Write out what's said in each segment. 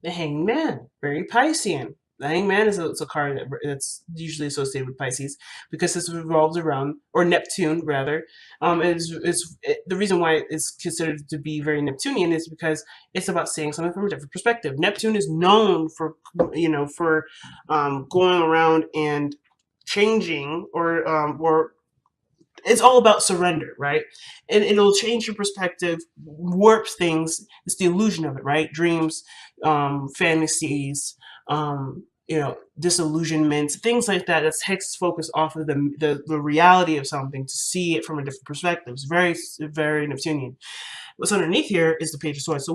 The Hangman, very Piscean. The Hangman is it's a card that's usually associated with Pisces because this revolves around, or Neptune rather. The reason why it's considered to be very Neptunian is because it's about seeing something from a different perspective. Neptune is known for, for going around and changing, or it's all about surrender, right? And it'll change your perspective, warps things. It's the illusion of it, right? Dreams, fantasies, disillusionment, things like that. That takes focus off of the reality of something to see it from a different perspective. It's very, very Neptunian. What's underneath here is the Page of Swords.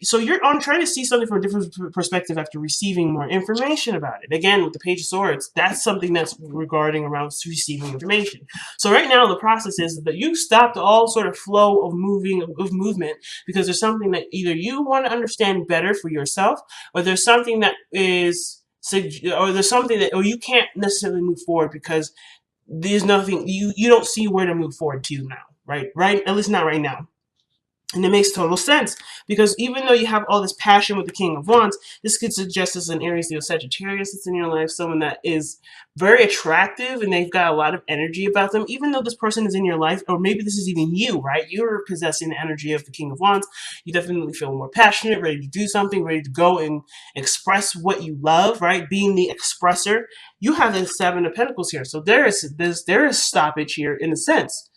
So you're on trying to see something from a different perspective after receiving more information about it. Again, with the Page of Swords, that's something that's regarding around receiving information. So right now, the process is that you stopped all sort of flow of movement because there's something that either you want to understand better for yourself, or there's something that is, or there's something that, or you can't necessarily move forward because there's nothing you don't see where to move forward to now, right, at least not right now. And it makes total sense because even though you have all this passion with the King of Wands, this could suggest as an Aries, Leo, Sagittarius that's in your life, someone that is very attractive and they've got a lot of energy about them. Even though this person is in your life, or maybe this is even you, right? You're possessing the energy of the King of Wands. You definitely feel more passionate, ready to do something, ready to go and express what you love, right? Being the expressor. You have the Seven of Pentacles here, so there is stoppage here in a sense.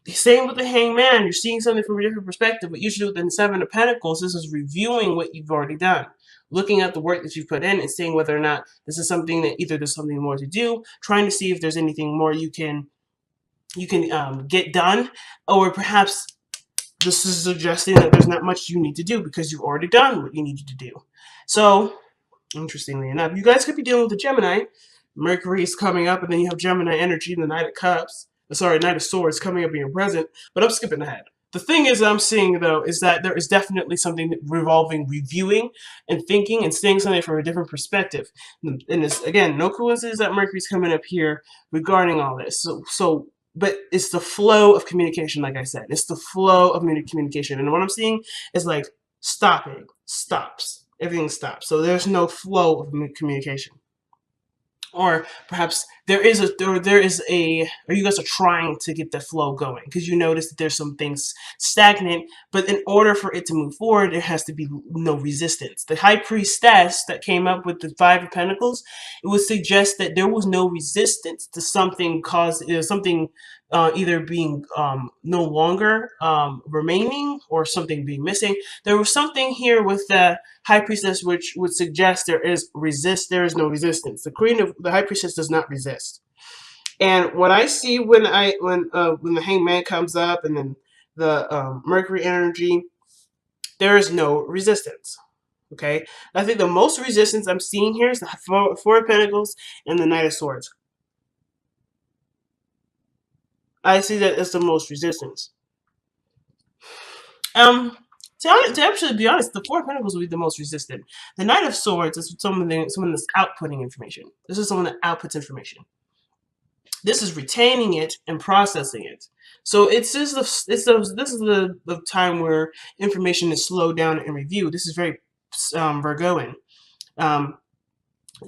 Same with the Hangman. You're seeing something from a different perspective, but usually with the Seven of Pentacles, this is reviewing what you've already done, looking at the work that you've put in and seeing whether or not this is something that either there's something more to do, trying to see if there's anything more you can get done, or perhaps this is suggesting that there's not much you need to do because you've already done what you needed to do. So, interestingly enough, you guys could be dealing with the Gemini. Mercury is coming up, and then you have Gemini energy in the Knight of Cups. Knight of Swords coming up in your present, but I'm skipping ahead. The thing is I'm seeing, though, is that there is definitely something revolving reviewing and thinking and seeing something from a different perspective. And it's, again, no coincidence that Mercury's coming up here regarding all this. But it's the flow of communication, like I said. It's the flow of communication. And what I'm seeing is like stopping, stops. Everything stops. So there's no flow of communication. Or perhaps there is or you guys are trying to get the flow going because you notice that there's some things stagnant, but in order for it to move forward, there has to be no resistance. The High Priestess that came up with the Five of Pentacles, it would suggest that there was no resistance to something something either being no longer remaining or something being missing. There was something here with the High Priestess which would suggest there is no resistance. The High Priestess does not resist. And what I see when the Hangman comes up and then the Mercury energy, there is no resistance. Okay, I think the most resistance I'm seeing here is the Four of Pentacles and the Knight of Swords. I see that as the most resistance. To actually be honest, the Four of Pentacles will be the most resistant. The Knight of Swords is someone that's outputting information. This is someone that outputs information. This is retaining it and processing it. So this is the time where information is slowed down and reviewed. This is very Virgoan.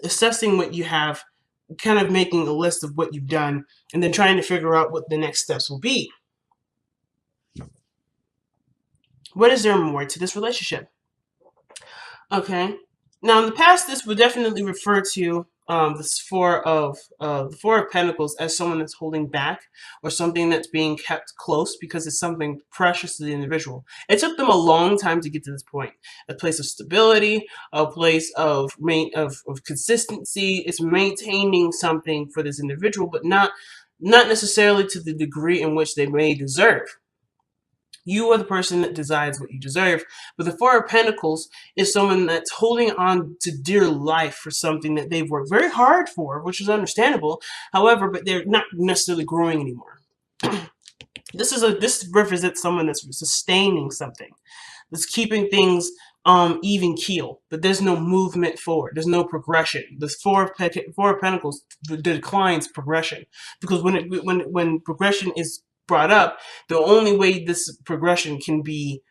Assessing what you have, kind of making a list of what you've done, and then trying to figure out what the next steps will be. What is there more to this relationship? Okay. Now, in the past, this would definitely refer to the Four of Pentacles as someone that's holding back or something that's being kept close because it's something precious to the individual. It took them a long time to get to this point. A place of stability, a place of consistency. It's maintaining something for this individual, but not necessarily to the degree in which they may deserve. You are the person that decides what you deserve. But the Four of Pentacles is someone that's holding on to dear life for something that they've worked very hard for, which is understandable. However, but they're not necessarily growing anymore. This represents someone that's sustaining something, that's keeping things even keel, but there's no movement forward. There's no progression. The Four of Pentacles declines progression because when progression is brought up, the only way this progression can be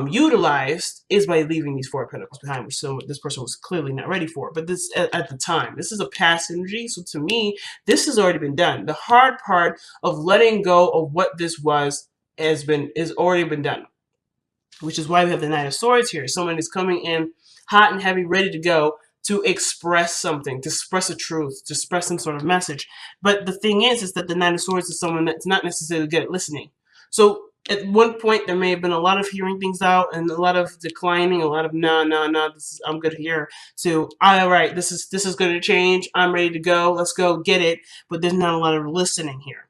utilized is by leaving these Four of Pentacles behind, which this person was clearly not ready for. But this at the time, this is a past energy. So to me, this has already been done. The hard part of letting go of what this was is already been done, which is why we have the Knight of Swords here. Someone is coming in hot and heavy, ready to go to express something, to express a truth, to express some sort of message. But the thing is that the Knight of Swords is someone that's not necessarily good at listening. So at one point, there may have been a lot of hearing things out and a lot of declining, a lot of no, I'm good here. To all right, this is going to change. I'm ready to go. Let's go get it. But there's not a lot of listening here.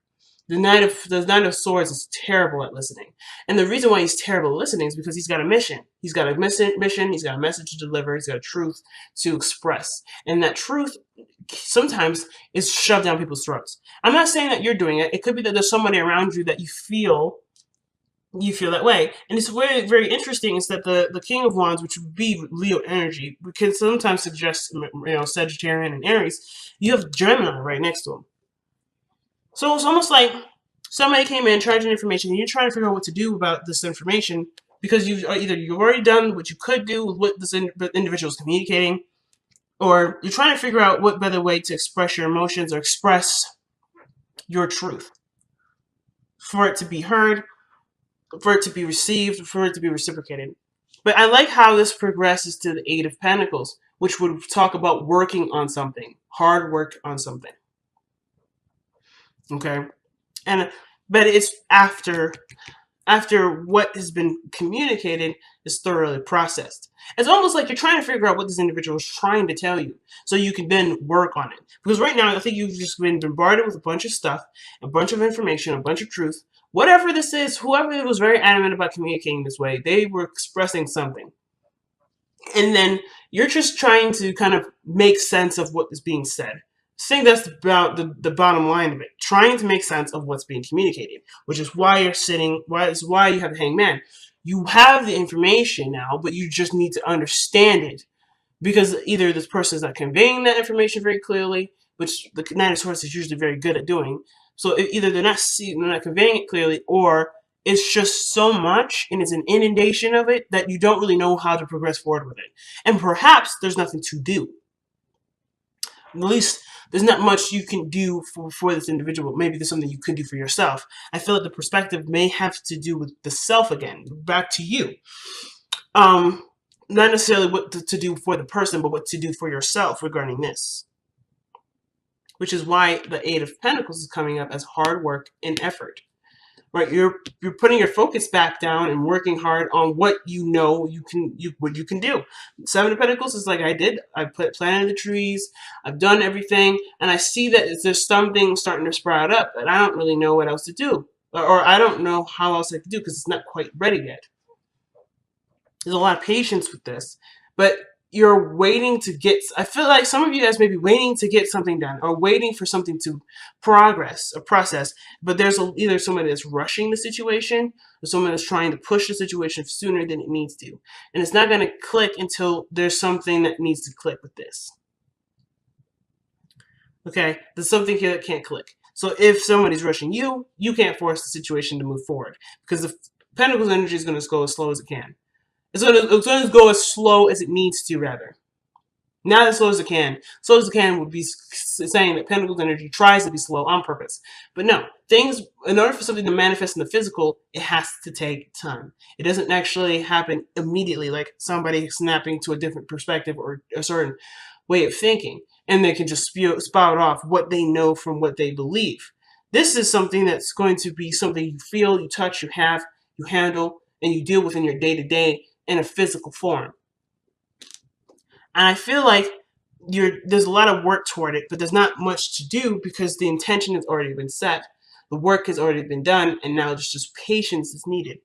The Knight of Swords is terrible at listening. And the reason why he's terrible at listening is because he's got a mission. He's got a mission, he's got a message to deliver, he's got a truth to express. And that truth sometimes is shoved down people's throats. I'm not saying that you're doing it. It could be that there's somebody around you that you feel that way. And it's very, very interesting is that the King of Wands, which would be Leo energy, can sometimes suggest, Sagittarian and Aries. You have Gemini right next to him. So it's almost like somebody came in, tried your information, and you're trying to figure out what to do about this information because you've already done what you could do with what this individual is communicating, or you're trying to figure out what better way to express your emotions or express your truth for it to be heard, for it to be received, for it to be reciprocated. But I like how this progresses to the Eight of Pentacles, which would talk about working on something, hard work on something. Okay, but it's after what has been communicated is thoroughly processed. It's almost like you're trying to figure out what this individual is trying to tell you, so you can then work on it. Because right now, I think you've just been bombarded with a bunch of stuff, a bunch of information, a bunch of truth. Whatever this is, whoever was very adamant about communicating this way, they were expressing something. And then you're just trying to kind of make sense of what is being said. I think that's about the bottom line of it. Trying to make sense of what's being communicated, which is why you're sitting, why you have the Hangman. You have the information now, but you just need to understand it. Because either this person is not conveying that information very clearly, which the Knight of Swords is usually very good at doing. So either they're not conveying it clearly, or it's just so much and it's an inundation of it that you don't really know how to progress forward with it. And perhaps there's nothing to do. At least there's not much you can do for this individual. Maybe there's something you could do for yourself. I feel like the perspective may have to do with the self again, back to you. Not necessarily what to do for the person, but what to do for yourself regarding this. Which is why the Eight of Pentacles is coming up as hard work and effort. Right, you're putting your focus back down and working hard on what you know what you can do. Seven of Pentacles is like I did. I planted the trees. I've done everything, and I see that there's something starting to sprout up, but I don't really know what else to do, or I don't know how else I can do because it's not quite ready yet. There's a lot of patience with this, but you're waiting to get, I feel like some of you guys may be waiting to get something done or waiting for something to progress or process, but there's either somebody that's rushing the situation or someone that's trying to push the situation sooner than it needs to. And it's not going to click until there's something that needs to click with this. Okay, there's something here that can't click. So if somebody's rushing you, you can't force the situation to move forward because the Pentacles energy is going to go as slow as it can. It's going to go as slow as it needs to, rather. Not as slow as it can. Slow as it can would be saying that Pentacles energy tries to be slow on purpose. But no, things, in order for something to manifest in the physical, it has to take time. It doesn't actually happen immediately, like somebody snapping to a different perspective or a certain way of thinking, and they can just spout off what they know from what they believe. This is something that's going to be something you feel, you touch, you have, you handle, and you deal with in your day-to-day in a physical form. And I feel like there's a lot of work toward it, but there's not much to do because the intention has already been set, the work has already been done, and now just patience is needed.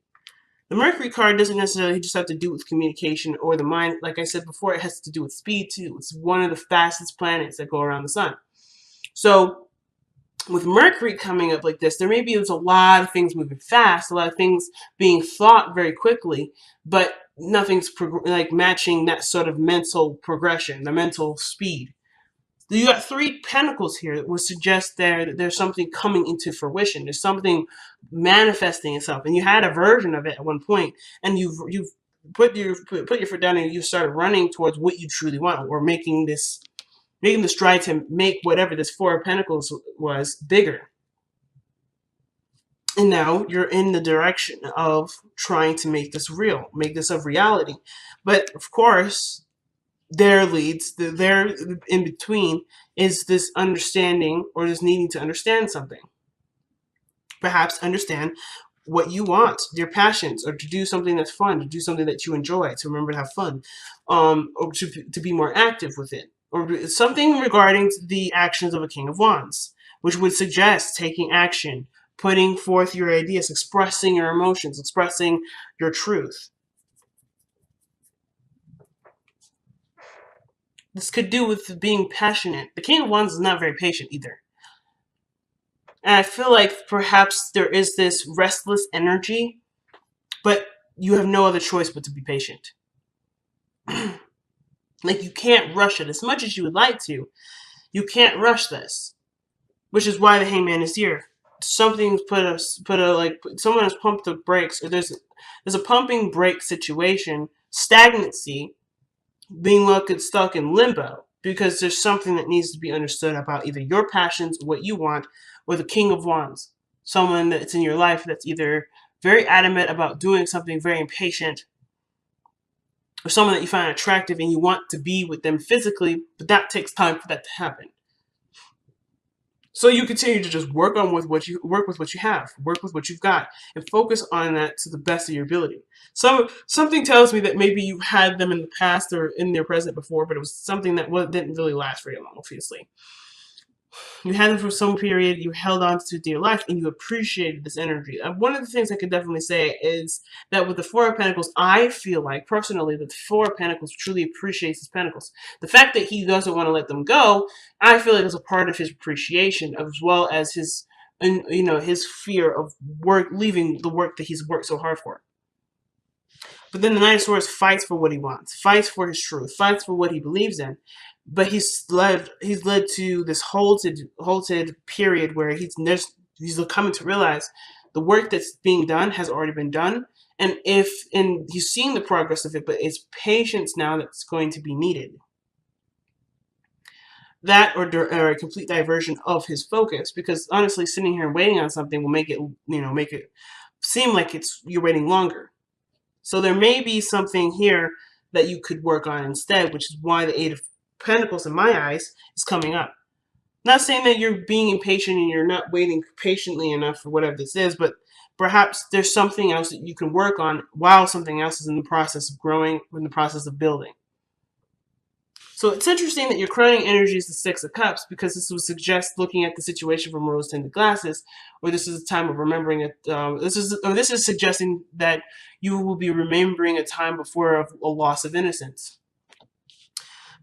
The Mercury card doesn't necessarily just have to do with communication or the mind. Like I said before, it has to do with speed too. It's one of the fastest planets that go around the sun. So with Mercury coming up like this, there's a lot of things moving fast, a lot of things being thought very quickly, but nothing's like matching that sort of mental progression, the mental speed. You got 3 pentacles here that would suggest that there's something coming into fruition. There's something manifesting itself, and you had a version of it at one point, and you've put your foot down and you started running towards what you truly want, or making the stride to make whatever this 4 of Pentacles was bigger. And now you're in the direction of trying to make this real, make this a reality. But of course, there in between is this understanding, or this needing to understand something. Perhaps understand what you want, your passions, or to do something that's fun, to do something that you enjoy, to remember to have fun, or to be more active with it, or something regarding the actions of a King of Wands, which would suggest taking action, putting forth your ideas, expressing your emotions, expressing your truth. This could do with being passionate. The King of Wands is not very patient either. And I feel like perhaps there is this restless energy, but you have no other choice but to be patient. Like, you can't rush it as much as you would like to. You can't rush this, which is why the Hangman is here. Something's someone has pumped the brakes, or there's a pumping brake situation, stagnancy, being stuck in limbo, because there's something that needs to be understood about either your passions, what you want, or the King of Wands, someone that's in your life that's either very adamant about doing something, very impatient, or someone that you find attractive and you want to be with them physically, but that takes time for that to happen. So you continue to just work with what you have, work with what you've got, and focus on that to the best of your ability. So something tells me that maybe you had them in the past or in their present before, but it was something that didn't really last very long, obviously. You had them for some period, you held on to dear life, and you appreciated this energy. One of the things I could definitely say is that with the Four of Pentacles, I feel like, personally, that the Four of Pentacles truly appreciates his Pentacles. The fact that he doesn't want to let them go, I feel like is a part of his appreciation, as well as his fear of leaving the work that he's worked so hard for. But then the Knight of Swords fights for what he wants, fights for his truth, fights for what he believes in. But he's led to this halted period where he's coming to realize the work that's being done has already been done, and he's seeing the progress of it, but it's patience now that's going to be needed. That or a complete diversion of his focus, because honestly, sitting here and waiting on something will make it seem like you're waiting longer. So there may be something here that you could work on instead, which is why the Eight of Pentacles, in my eyes, is coming up. Not saying that you're being impatient and you're not waiting patiently enough for whatever this is, but perhaps there's something else that you can work on while something else is in the process of growing, or in the process of building. So it's interesting that your crowning energy is the Six of Cups, because this would suggest looking at the situation from rose-tinted glasses, or this is a time of remembering it. This is suggesting that you will be remembering a time before of a loss of innocence.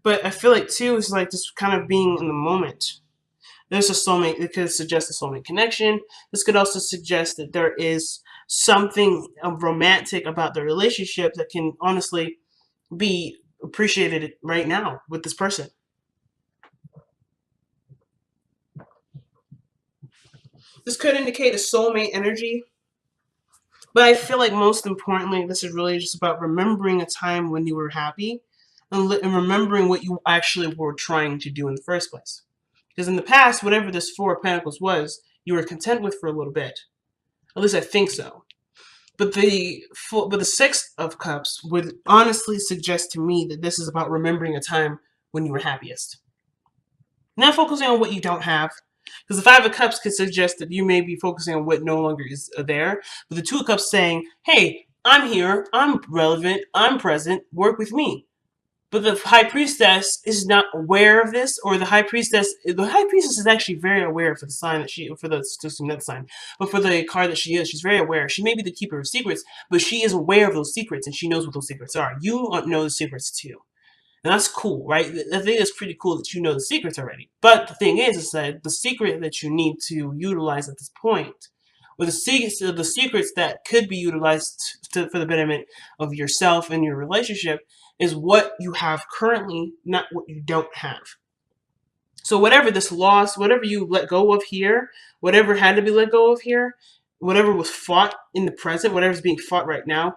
But I feel like too is like just kind of being in the moment. There's a soulmate. It could suggest a soulmate connection. This could also suggest that there is something romantic about the relationship that can honestly be appreciated right now with this person. This could indicate a soulmate energy, but I feel like most importantly, this is really just about remembering a time when you were happy, and remembering what you actually were trying to do in the first place. Because in the past, whatever this Four of Pentacles was, you were content with for a little bit. At least I think so. But the Six of Cups would honestly suggest to me that this is about remembering a time when you were happiest. Not focusing on what you don't have. Because the Five of Cups could suggest that you may be focusing on what no longer is there. But the Two of Cups saying, hey, I'm here, I'm relevant, I'm present, work with me. But the High Priestess is not aware of this, or the High Priestess is actually very aware for the sign that sign, but for the card that she is, she's very aware. She may be the keeper of secrets, but she is aware of those secrets, and she knows what those secrets are. You know the secrets too. And that's cool, right? I think it's pretty cool that you know the secrets already. But the thing is that the secret that you need to utilize at this point, or the secrets that could be utilized for the betterment of yourself and your relationship, is what you have currently, not what you don't have. So whatever this loss, whatever you let go of here, whatever had to be let go of here, whatever was fought in the present, whatever's being fought right now,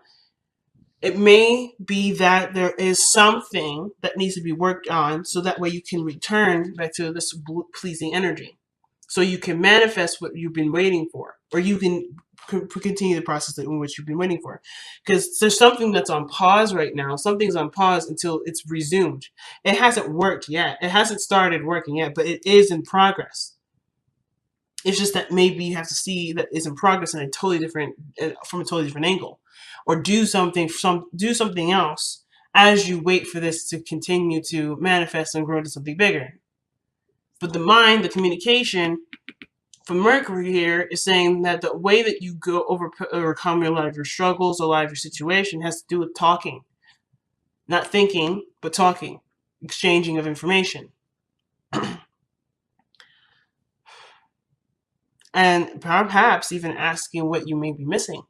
it may be that there is something that needs to be worked on so that way you can return back to this pleasing energy. So you can manifest what you've been waiting for, or you can continue the process in which you've been waiting for. Because there's something that's on pause right now. Something's on pause until it's resumed. It hasn't worked yet. It hasn't started working yet, but it is in progress. It's just that maybe you have to see that it's in progress in a totally different, from a totally different angle, or do something else as you wait for this to continue to manifest and grow to something bigger. But the mind, the communication from Mercury here is saying that the way that you overcome a lot of your struggles, a lot of your situation has to do with talking, not thinking, but talking, exchanging of information. And perhaps even asking what you may be missing.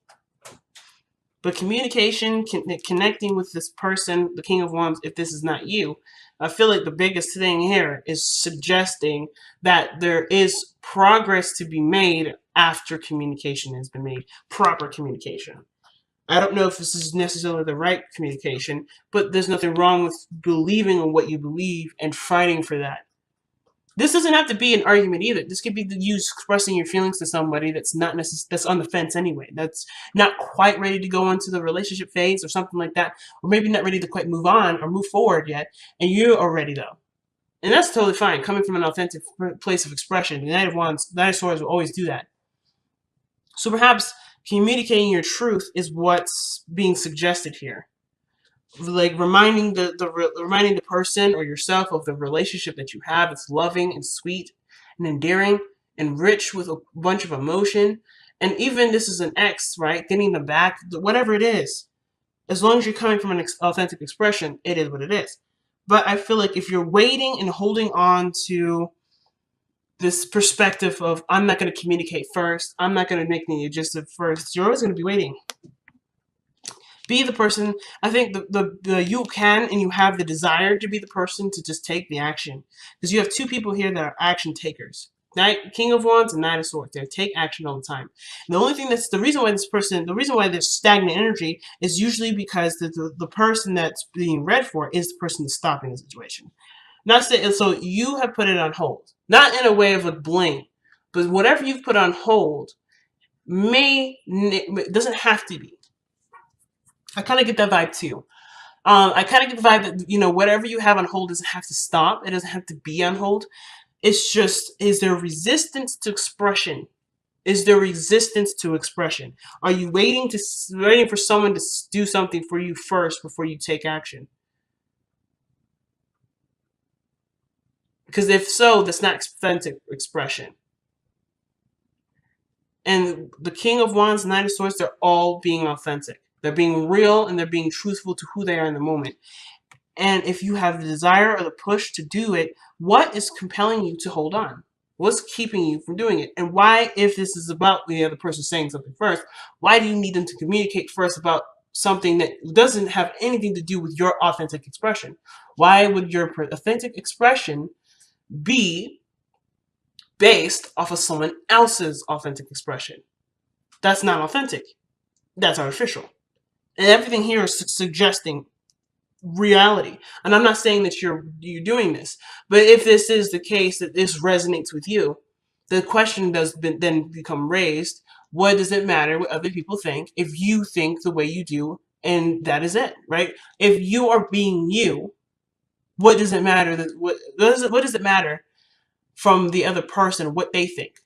But communication, connecting with this person, the King of Wands, if this is not you, I feel like the biggest thing here is suggesting that there is progress to be made after communication has been made, proper communication. I don't know if this is necessarily the right communication, but there's nothing wrong with believing in what you believe and fighting for that. This doesn't have to be an argument either. This could be you expressing your feelings to somebody that's not that's on the fence anyway. That's not quite ready to go into the relationship phase or something like that, or maybe not ready to quite move on or move forward yet, and you are ready though. And that's totally fine, coming from an authentic place of expression. The Knight of Wands, Knight of Swords will always do that. So perhaps communicating your truth is what's being suggested here. Like reminding the person or yourself of the relationship that you have. It's loving and sweet and endearing and rich with a bunch of emotion. And even this is an ex, right? Getting them back, whatever it is. As long as you're coming from an authentic expression, it is what it is. But I feel like if you're waiting and holding on to this perspective of I'm not going to communicate first, I'm not going to make any adjustment first, you're always going to be waiting. Be the person. I think the you can and you have the desire to be the person to just take the action, because you have two people here that are action takers. King of Wands and Knight of Swords. They take action all the time. And the only thing the reason why there's stagnant energy is usually because the person that's being read for is the person that's stopping the situation. Not saying so you have put it on hold, not in a way of a blame, but whatever you've put on hold doesn't have to be. I kind of get that vibe too. I kind of get the vibe that, whatever you have on hold doesn't have to stop. It doesn't have to be on hold. It's just, is there resistance to expression? Is there resistance to expression? Are you waiting for someone to do something for you first before you take action? Because if so, that's not authentic expression. And the King of Wands and Knight of Swords, they're all being authentic. They're being real and they're being truthful to who they are in the moment. And if you have the desire or the push to do it, what is compelling you to hold on? What's keeping you from doing it? And why, if this is about the other person saying something first, why do you need them to communicate first about something that doesn't have anything to do with your authentic expression? Why would your authentic expression be based off of someone else's authentic expression? That's not authentic. That's artificial. And everything here is suggesting reality. And I'm not saying that you're doing this, but if this is the case, that this resonates with you, the question does then become raised: what does it matter what other people think if you think the way you do? And that is it, right? If you are being you, what does it matter what does it matter from the other person what they think?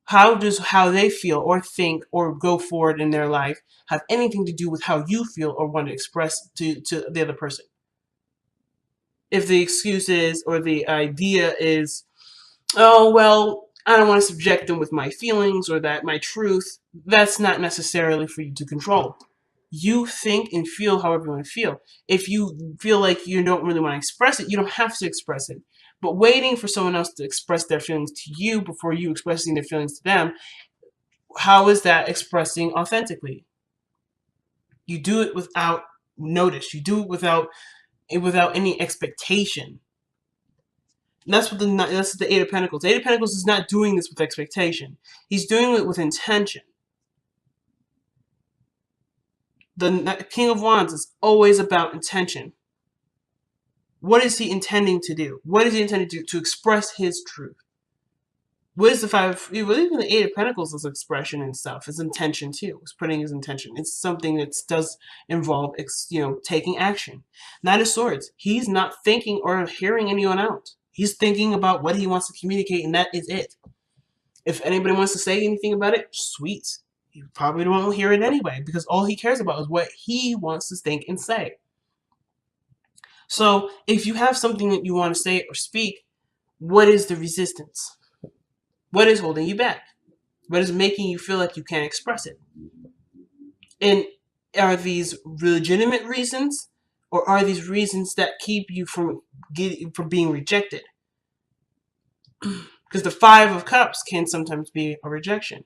How does how they feel or think or go forward in their life have anything to do with how you feel or want to express to the other person? If the excuse is, or the idea is, oh, well, I don't want to subject them with my feelings or that my truth, that's not necessarily for you to control. You think and feel however you want to feel. If you feel like you don't really want to express it, you don't have to express it. But waiting for someone else to express their feelings to you before you expressing their feelings to them, how is that expressing authentically? You do it without notice. You do it without any expectation. That's the Eight of Pentacles. The Eight of Pentacles is not doing this with expectation. He's doing it with intention. The King of Wands is always about intention. What is he intending to do? What is he intending to do? To express his truth. What is the Five? Even the Eight of Pentacles is expression and stuff. It's intention too. It's putting his intention. It's something that does involve, taking action. Knight of Swords. He's not thinking or hearing anyone out. He's thinking about what he wants to communicate, and that is it. If anybody wants to say anything about it, sweet. He probably won't hear it anyway, because all he cares about is what he wants to think and say. So if you have something that you want to say or speak, what is the resistance? What is holding you back? What is making you feel like you can't express it? And are these legitimate reasons, or are these reasons that keep you from being rejected? Because the Five of Cups can sometimes be a rejection.